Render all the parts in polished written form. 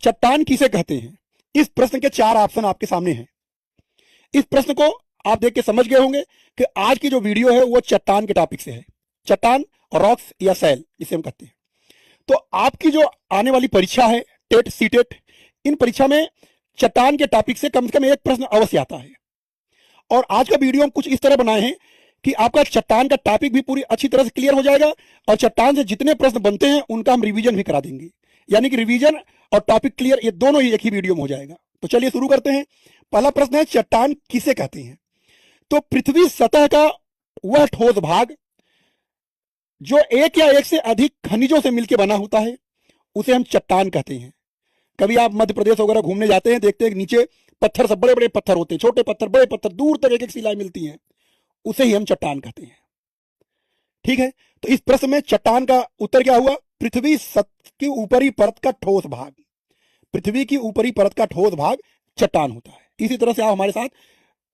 चट्टान किसे कहते हैं? इस प्रश्न के 4 ऑप्शन आपके सामने हैं। इस प्रश्न को आप देख के समझ गए होंगे कि आज की जो वीडियो है वो चट्टान के टॉपिक से है। चट्टान, रॉक्स या सैल जिसे हम कहते हैं। तो आपकी जो आने वाली परीक्षा है, टेट, सीटेट, इन परीक्षा में चट्टान के टॉपिक से कम एक प्रश्न अवश्य आता है। और आज का वीडियो हम कुछ इस तरह बनाए हैं कि आपका चट्टान का टॉपिक भी पूरी अच्छी तरह से क्लियर हो जाएगा और चट्टान से जितने प्रश्न बनते हैं उनका हम रिवीजन भी करा देंगे। यानी कि रिवीजन और टॉपिक क्लियर ये दोनों ही एक ही वीडियो में हो जाएगा। तो चलिए शुरू करते हैं। पहला प्रश्न है, चट्टान किसे कहते हैं? तो पृथ्वी सतह का वह ठोस भाग जो एक या एक से अधिक खनिजों से मिलकर बना होता है उसे हम चट्टान कहते हैं। कभी आप मध्य प्रदेश वगैरह घूमने जाते हैं, देखते हैं नीचे पत्थर, सब बड़े बड़े पत्थर होते हैं, छोटे पत्थर, बड़े पत्थर, दूर तक एक एक शिलाएं मिलती हैं, उसे ही हम चट्टान कहते हैं। ठीक है, तो इस प्रश्न में चट्टान का उत्तर क्या हुआ? पृथ्वी की ऊपरी परत का ठोस भाग। पृथ्वी की ऊपरी परत का ठोस भाग चट्टान होता है। इसी तरह से आप हमारे साथ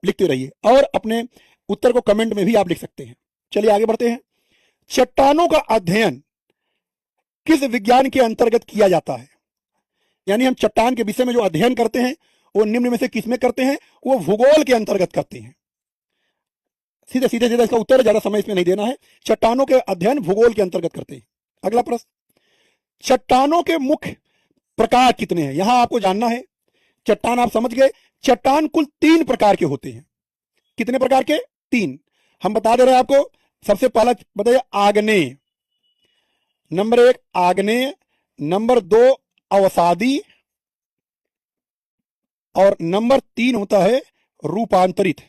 लिखते रहिए और अपने उत्तर को कमेंट में भी आप लिख सकते हैं। चलिए आगे बढ़ते हैं। चट्टानों का अध्ययन किस विज्ञान के अंतर्गत किया जाता है? यानी हम चट्टान के विषय में जो अध्ययन करते हैं वो निम्न में से किसमें करते हैं? वो भूगोल के अंतर्गत करते हैं। सीधे सीधे सीधे इसका उत्तर, ज्यादा समय इसमें नहीं देना है। चट्टानों के अध्ययन भूगोल के अंतर्गत करते हैं। अगला प्रश्न, चट्टानों के मुख्य प्रकार कितने हैं? यहां आपको जानना है। चट्टान आप समझ गए। चट्टान कुल 3 प्रकार के होते हैं। कितने प्रकार के? 3। हम बता दे रहे हैं आपको। सबसे पहला बताइए, आग्नेय। नंबर 1 आग्नेय, नंबर 2 अवसादी और नंबर 3 होता है रूपांतरित।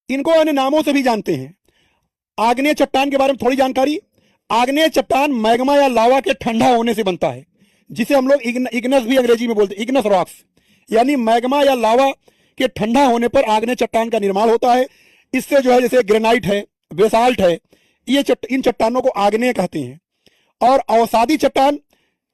इनको अन्य नामों से भी जानते हैं। आग्नेय चट्टान के बारे में थोड़ी जानकारी। आग्नेय चट्टान मैग्मा या लावा के ठंडा होने से बनता है, जिसे हम लोग इग्नस भी अंग्रेजी में बोलते हैं, इग्नस रॉक्स। यानी मैग्मा या लावा के ठंडा होने पर आग्नेय चट्टान का निर्माण होता है। इससे जो है, जैसे ग्रेनाइट है, बेसाल्ट है, ये इन चट्टानों को आग्नेय कहते हैं। और अवसादी चट्टान,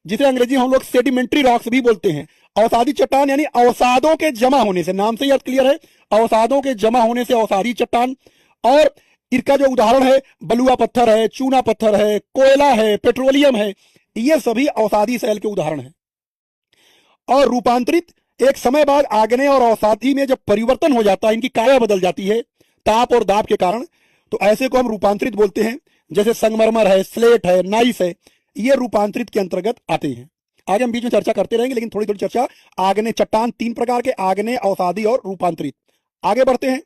जिसे अंग्रेजी में हम लोग सेडिमेंट्री रॉक्स भी बोलते हैं। अवसादी चट्टान यानी अवसादों के जमा होने से, नाम से ही अर्थ क्लियर है, अवसादों के जमा होने से अवसादी चट्टान। और इसका जो उदाहरण है, बलुआ पत्थर है, चूना पत्थर है, कोयला है, पेट्रोलियम है, ये सभी अवसादी शैल के उदाहरण हैं। और रूपांतरित, एक समय बाद आग्नेय और अवसादी में जब परिवर्तन हो जाता है, इनकी काया बदल जाती है ताप और दाब के कारण, तो ऐसे को हम रूपांतरित बोलते हैं। जैसे संगमरमर है, स्लेट है, नाइस है, ये रूपांतरित के अंतर्गत आते हैं। आगे हम बीच में चर्चा करते रहेंगे, लेकिन थोड़ी थोड़ी चर्चा। आग्नेय चट्टान 3 प्रकार के, आग्नेय, अवसादी और रूपांतरित। आगे बढ़ते हैं।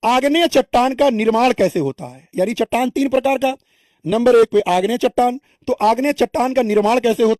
आग्नेय चट्टान का निर्माण कैसे होता है? यानी चट्टान 3 प्रकार का। नंबर 1 पे आग्नेय चट्टान। तो आग्नेय चट्टान का निर्माण कैसे होता